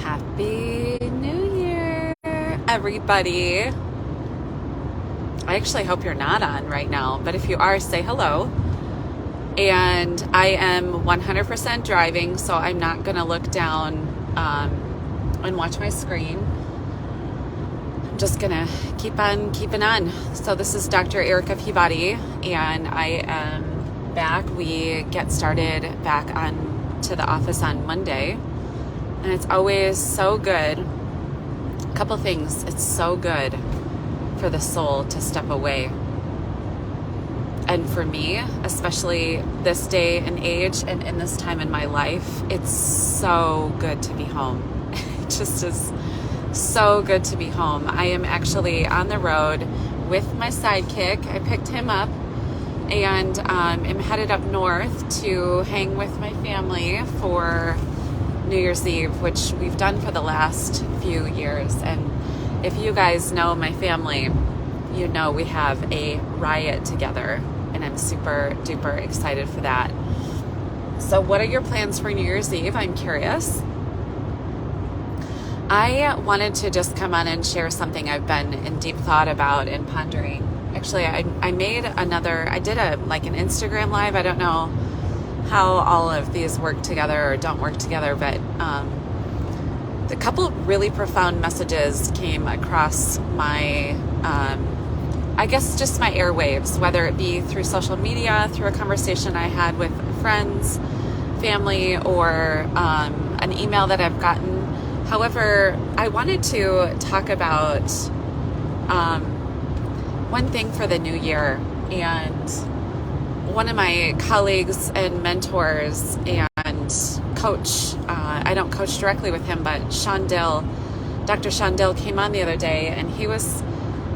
Happy New Year, everybody. I actually hope you're not on right now, but if you are, say hello. And I am 100% driving, so I'm not going to look down and watch my screen. I'm just going to keep on keeping on. So this is Dr. Erica Peabody, and I am back. We get started back on to the office on Monday, and it's always so good. A couple things. It's so good for the soul to step away. And for me, especially this day and age and in this time in my life, it's so good to be home. It just is so good to be home. I am actually on the road with my sidekick. I picked him up and am headed up north to hang with my family for New Year's Eve, which we've done for the last few years. And if you guys know my family, you know we have a riot together, and I'm super duper excited for that. So what are your plans for New Year's Eve? I'm curious. I wanted to just come on and share something I've been in deep thought about and pondering. Actually, I did an Instagram live. I don't know how all of these work together or don't work together, but a couple really profound messages came across my I guess just my airwaves, whether it be through social media, through a conversation I had with friends, family, or an email that I've gotten. However, I wanted to talk about one thing for the new year. And one of my colleagues and mentors and coach, I don't coach directly with him, but Dr. Sean Dill came on the other day, and he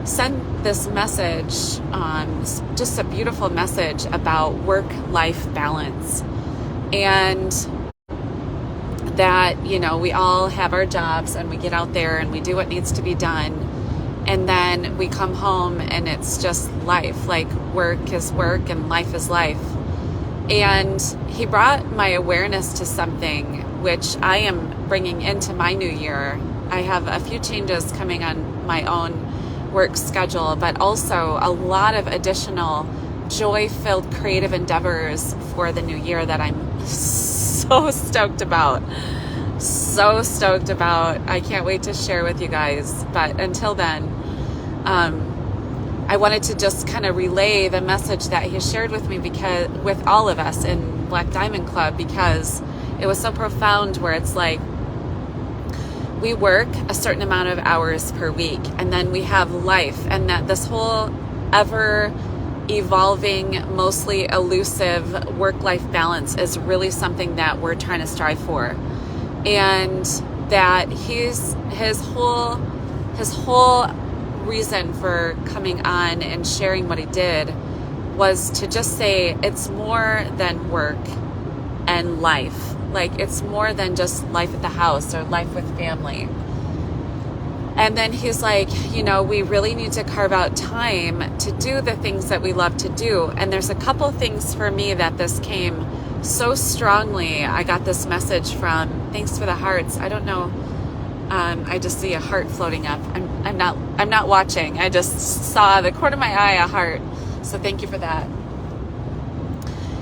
sent this message, just a beautiful message about work-life balance. And that, we all have our jobs and we get out there and we do what needs to be done. And then we come home and it's just life, like work is work and life is life. And he brought my awareness to something which I am bringing into my new year. I have a few changes coming on my own work schedule, but also a lot of additional joy-filled creative endeavors for the new year that I'm so stoked about. I can't wait to share with you guys. But until then, I wanted to just kind of relay the message that he shared with me, because with all of us in Black Diamond Club, because it was so profound, where it's like we work a certain amount of hours per week, and then we have life, and that this whole ever evolving, mostly elusive work-life balance is really something that we're trying to strive for. And that his whole reason for coming on and sharing what he did was to just say it's more than work and life. Like, it's more than just life at the house or life with family. And then he's like, we really need to carve out time to do the things that we love to do. And there's a couple things for me that this came so strongly. I got this message from, thanks for the hearts. I don't know. I just see a heart floating up. I'm not watching. I just saw the corner of my eye, a heart. So thank you for that.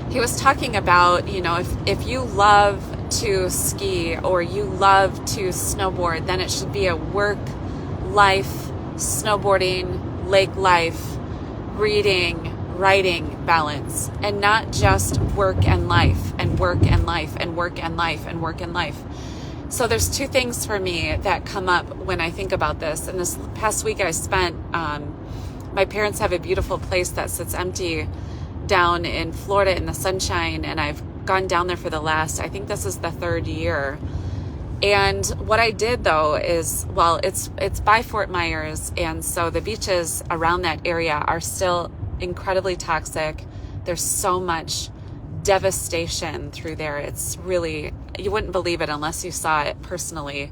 He was talking about, if you love to ski or you love to snowboard, then it should be a work life, snowboarding, lake life, reading, writing balance, and not just work and life and work and life and work and life and work and life. So there's two things for me that come up when I think about this. And this past week I spent, my parents have a beautiful place that sits empty down in Florida in the sunshine, and I've gone down there for I think this is the third year. And what I did though is, it's by Fort Myers, and so the beaches around that area are still incredibly toxic. There's so much devastation through there. It's really, you wouldn't believe it unless you saw it personally.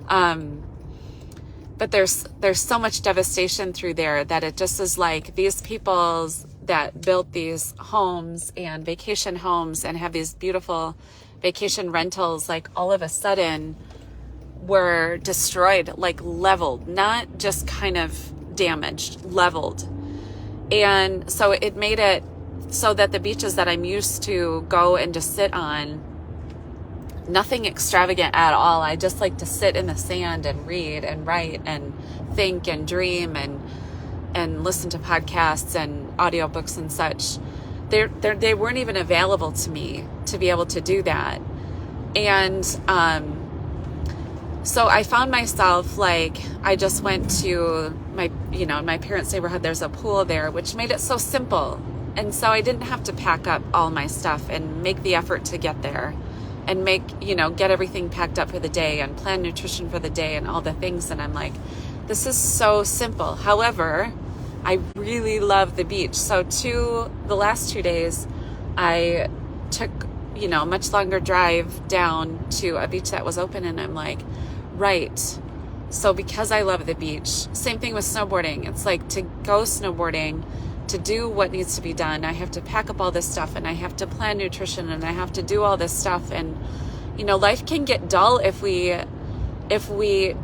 But there's so much devastation through there that it just is like these people's that built these homes and vacation homes and have these beautiful vacation rentals, like all of a sudden were destroyed, like leveled, not just kind of damaged, leveled. And so it made it so that the beaches that I'm used to go and just sit on, nothing extravagant at all. I just like to sit in the sand and read and write and think and dream and listen to podcasts and audiobooks and such. They weren't even available to me to be able to do that. And so I found myself, like, I just went to my parents' neighborhood. There's a pool there, which made it so simple. And so I didn't have to pack up all my stuff and make the effort to get there and get everything packed up for the day and plan nutrition for the day and all the things. And I'm like, this is so simple. However, I really love the beach. So the last 2 days, I took, a much longer drive down to a beach that was open. And I'm like, right. So because I love the beach, same thing with snowboarding. It's like, to go snowboarding, to do what needs to be done, I have to pack up all this stuff and I have to plan nutrition and I have to do all this stuff. And, life can get dull if we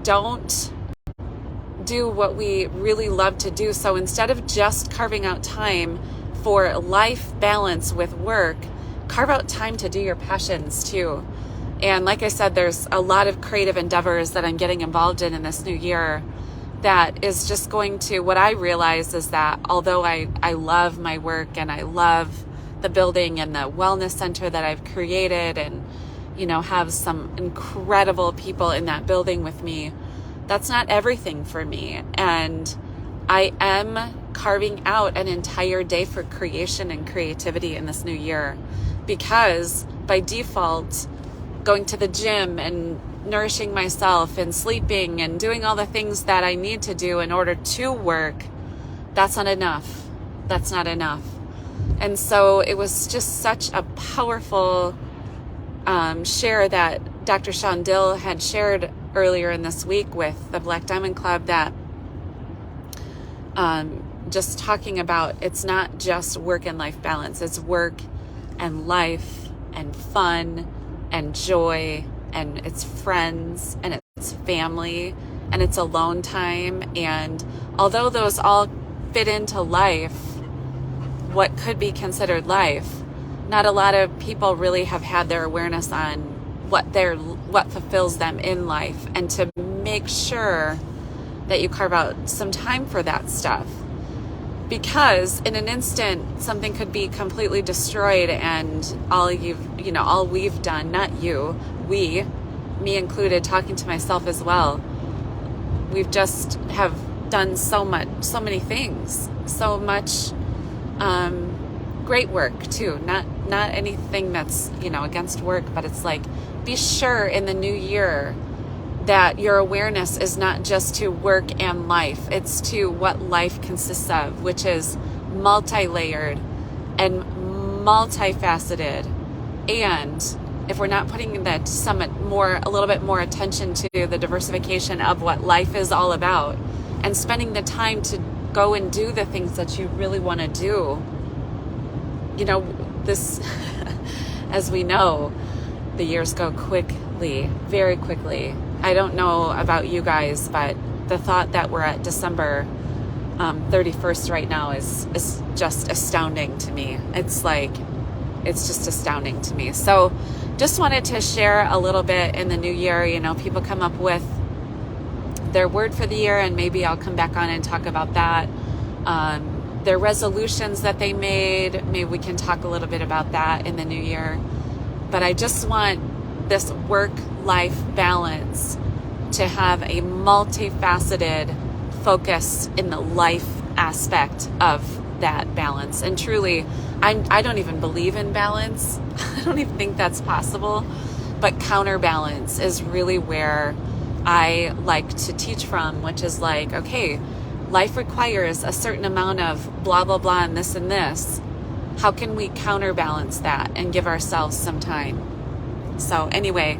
don't do what we really love to do. So instead of just carving out time for life balance with work, carve out time to do your passions too. And like I said, there's a lot of creative endeavors that I'm getting involved in this new year that is just going to, what I realize is that although I love my work and I love the building and the wellness center that I've created and, have some incredible people in that building with me, that's not everything for me. And I am carving out an entire day for creation and creativity in this new year, because by default, going to the gym and nourishing myself and sleeping and doing all the things that I need to do in order to work, that's not enough. That's not enough. And so it was just such a powerful share that Dr. Sean Dill had shared earlier in this week with the Black Diamond Club, that just talking about, it's not just work and life balance, it's work and life and fun and joy, and it's friends and it's family and it's alone time. And although those all fit into life, what could be considered life, not a lot of people really have had their awareness on what fulfills them in life, and to make sure that you carve out some time for that stuff. Because in an instant, something could be completely destroyed, and all we've done, not you, me included, talking to myself as well, we've just have done so many things, so much great work too. Not anything that's, against work, but it's like, be sure in the new year that your awareness is not just to work and life, it's to what life consists of, which is multi-layered and multifaceted. And if we're not putting that a little bit more attention to the diversification of what life is all about, and spending the time to go and do the things that you really want to do, this, as we know, the years go quickly, very quickly. I don't know about you guys, but the thought that we're at December 31st right now is just astounding to me. It's just astounding to me. So just wanted to share a little bit in the new year. People come up with their word for the year, and maybe I'll come back on and talk about that. Their resolutions that they made, maybe we can talk a little bit about that in the new year. But I just want this work-life balance to have a multifaceted focus in the life aspect of that balance. And truly, I don't even believe in balance. I don't even think that's possible. But counterbalance is really where I like to teach from, which is like, okay, life requires a certain amount of blah, blah, blah, and this and this. How can we counterbalance that and give ourselves some time? So anyway,